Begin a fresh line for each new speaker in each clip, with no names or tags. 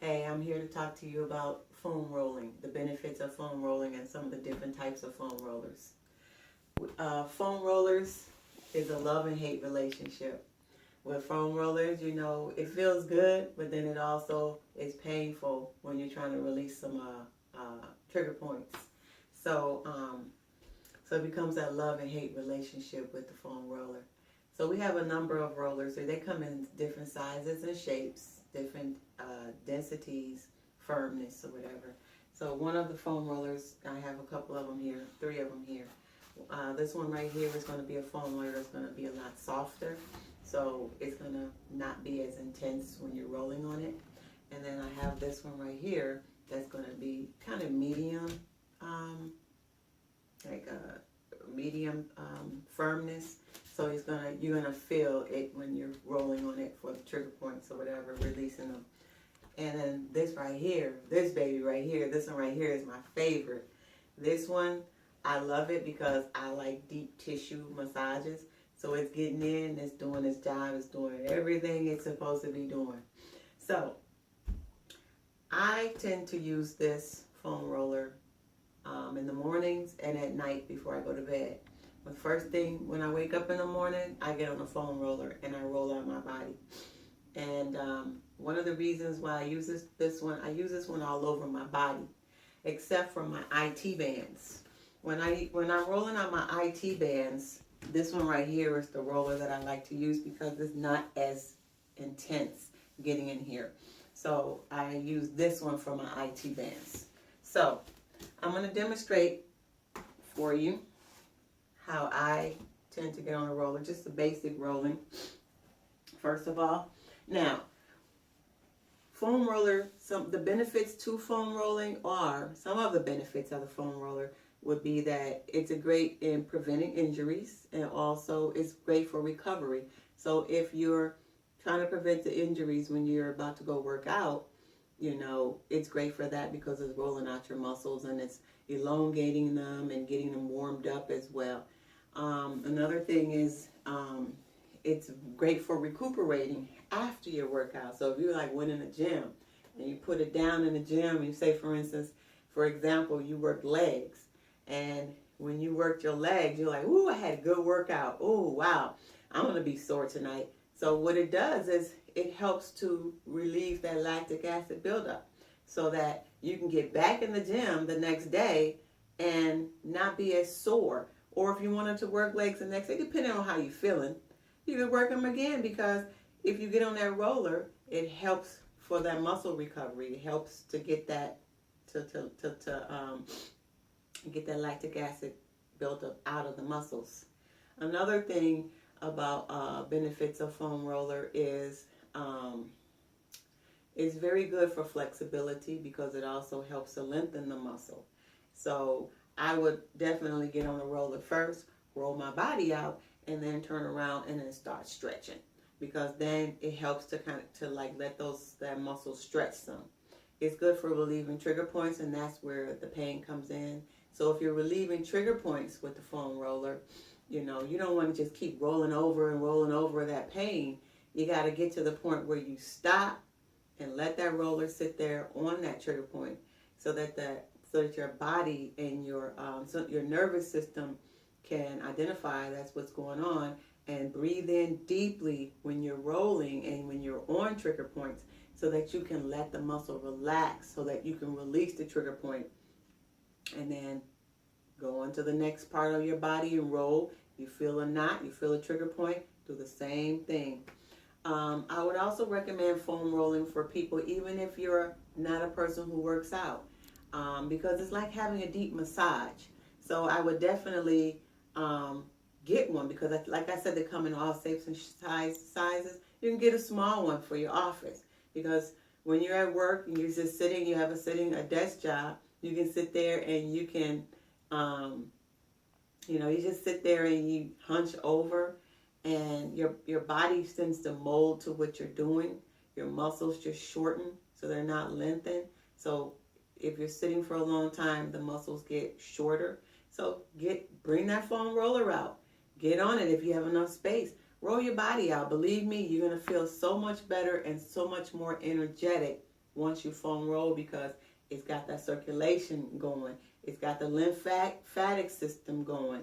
Hey, I'm here to talk to you about foam rolling, the benefits of foam rolling, and some of the different types of foam rollers. Foam rollers is a love and hate relationship. With foam rollers, it feels good, but then it also is painful when you're trying to release some trigger points. So, um, so it becomes that love and hate relationship with the foam roller. So we have a number of rollers. So they come in different sizes and shapes, different densities, firmness, or whatever. So one of the foam rollers, I have a couple of them here, three of them here. This one right here is going to be a foam roller that's going to be a lot softer. So it's going to not be as intense when you're rolling on it. And then I have this one right here that's going to be kind of medium, um, like a medium firmness. So you're gonna feel it when you're rolling on it for the trigger points or whatever, releasing them. And then this right here, this baby right here, this one right here is my favorite. This one, I love it because I like deep tissue massages. So it's getting in, it's doing its job, it's doing everything it's supposed to be doing. So I tend to use this foam roller in the mornings and at night before I go to bed. The first thing when I wake up in the morning, I get on a foam roller and I roll out my body. And one of the reasons why I use this one, I use this one all over my body, except for my IT bands. When I'm rolling out my IT bands, this one right here is the roller that I like to use because it's not as intense getting in here. So I use this one for my IT bands. So I'm going to demonstrate for you how I tend to get on a roller, just the basic rolling, first of all. Now, foam roller, the benefits to foam rolling are, some of the benefits of the foam roller would be that it's a great in preventing injuries, and also it's great for recovery. So if you're trying to prevent the injuries when you're about to go work out, it's great for that because it's rolling out your muscles and it's elongating them and getting them warmed up as well. Another thing is it's great for recuperating after your workout. So if you like went in the gym and you put it down in the gym, you say, for instance, for example, you work legs, and when you worked your legs, you're like, ooh, I had a good workout. Oh, wow, I'm going to be sore tonight. So what it does is it helps to relieve that lactic acid buildup so that you can get back in the gym the next day and not be as sore. Or if you wanted to work legs the next day, depending on how you're feeling, you can work them again, because if you get on that roller, it helps for that muscle recovery. It helps to get that get that lactic acid built up out of the muscles. Another thing about benefits of foam roller is it's very good for flexibility because it also helps to lengthen the muscle. So I would definitely get on a roller first, roll my body out, and then turn around and then start stretching, because then it helps to like let that muscle stretch some. It's good for relieving trigger points, and that's where the pain comes in. So if you're relieving trigger points with the foam roller, you don't want to just keep rolling over and rolling over that pain. You got to get to the point where you stop and let that roller sit there on that trigger point, so that your body and your nervous system can identify that's what's going on, and breathe in deeply when you're rolling and when you're on trigger points, so that you can let the muscle relax, so that you can release the trigger point, and then go on to the next part of your body and roll. You feel a knot, you feel a trigger point, do the same thing. I would also recommend foam rolling for people, even if you're not a person who works out, because it's like having a deep massage. So I would definitely get one, because like I said, they come in all shapes and sizes. You can get a small one for your office, because when you're at work and you're just sitting, you have a desk job, you can sit there and you can, you just sit there and you hunch over, and your body tends to mold to what you're doing. Your muscles just shorten, so they're not lengthened. So if you're sitting for a long time, the muscles get shorter. So bring that foam roller out. Get on it if you have enough space. Roll your body out. Believe me, you're going to feel so much better and so much more energetic once you foam roll because it's got that circulation going. It's got the lymphatic system going.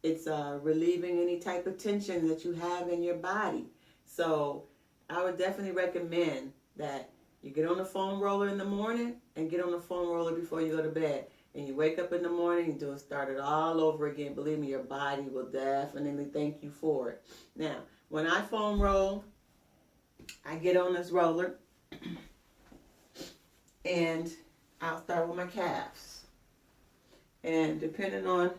It's relieving any type of tension that you have in your body. So I would definitely recommend that you get on the foam roller in the morning and get on the foam roller before you go to bed. And you wake up in the morning and start it all over again. Believe me, your body will definitely thank you for it. Now, when I foam roll, I get on this roller and I'll start with my calves. And depending on,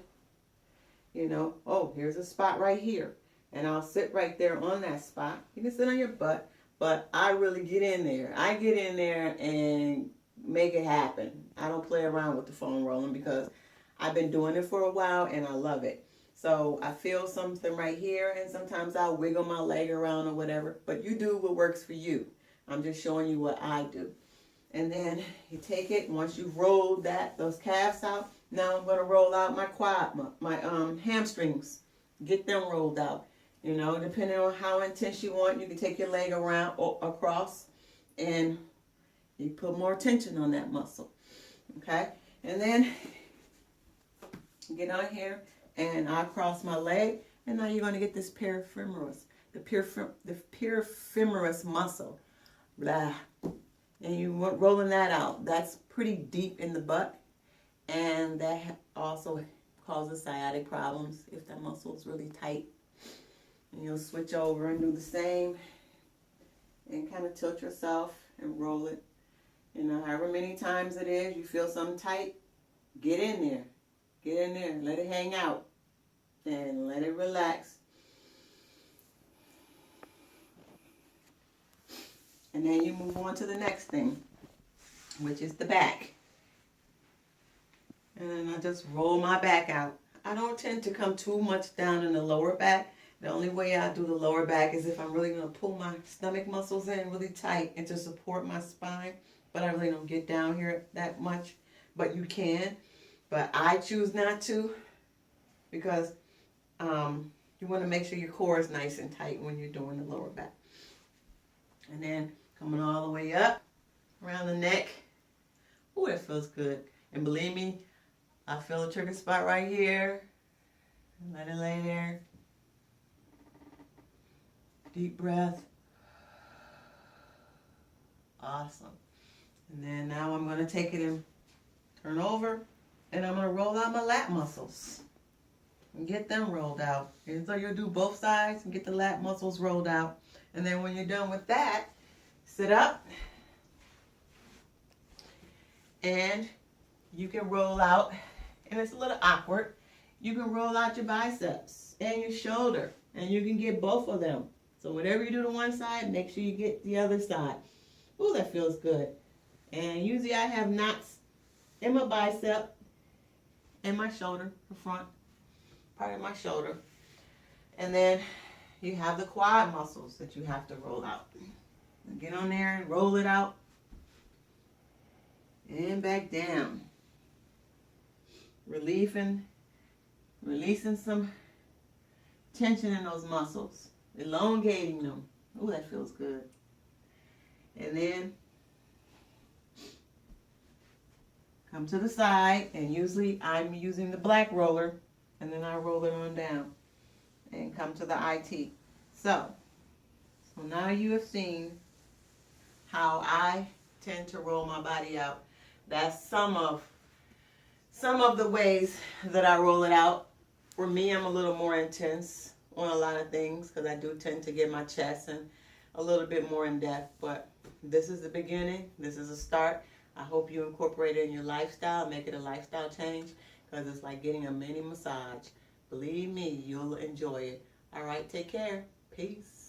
here's a spot right here. And I'll sit right there on that spot. You can sit on your butt, but I really get in there. I get in there and make it happen. I don't play around with the foam rolling because I've been doing it for a while and I love it. So I feel something right here and sometimes I'll wiggle my leg around or whatever. But you do what works for you. I'm just showing you what I do. And then you take it, once you've rolled those calves out, now I'm going to roll out my quad, my hamstrings. Get them rolled out. Depending on how intense you want, you can take your leg around or across and you put more tension on that muscle. Okay? And then get on here and I cross my leg and now you're going to get this piriformis, the piriformis muscle. Blah. And you rolling that out. That's pretty deep in the butt. And that also causes sciatic problems if that muscle is really tight. And you'll switch over and do the same. And kind of tilt yourself and roll it. However many times it is, you feel something tight, get in there. Get in there. Let it hang out. And let it relax. And then you move on to the next thing, which is the back. And then I just roll my back out. I don't tend to come too much down in the lower back. The only way I do the lower back is if I'm really going to pull my stomach muscles in really tight and to support my spine. But I really don't get down here that much. But you can. But I choose not to because you want to make sure your core is nice and tight when you're doing the lower back. And then coming all the way up around the neck. Oh, that feels good. And believe me, I feel a trigger spot right here. Let it lay there. Deep breath. Awesome. And then now I'm going to take it and turn over. And I'm going to roll out my lat muscles. And get them rolled out. And so you'll do both sides and get the lat muscles rolled out. And then when you're done with that, sit up. And you can roll out, and it's a little awkward, you can roll out your biceps and your shoulder. And you can get both of them. So whatever you do to one side, make sure you get the other side. Ooh, that feels good. And usually I have knots in my bicep and my shoulder, the front part of my shoulder. And then you have the quad muscles that you have to roll out. Get on there and roll it out. And back down. Releasing some tension in those muscles. Elongating them. Oh, that feels good. And then come to the side, and usually I'm using the black roller, and then I roll it on down and come to the IT. So now you have seen how I tend to roll my body out. That's some of the ways that I roll it out. For me, I'm a little more intense on a lot of things because I do tend to get my chest and a little bit more in depth. But this is the beginning. This is a start. I hope you incorporate it in your lifestyle, make it a lifestyle change because it's like getting a mini massage. Believe me, you'll enjoy it. All right, take care. Peace.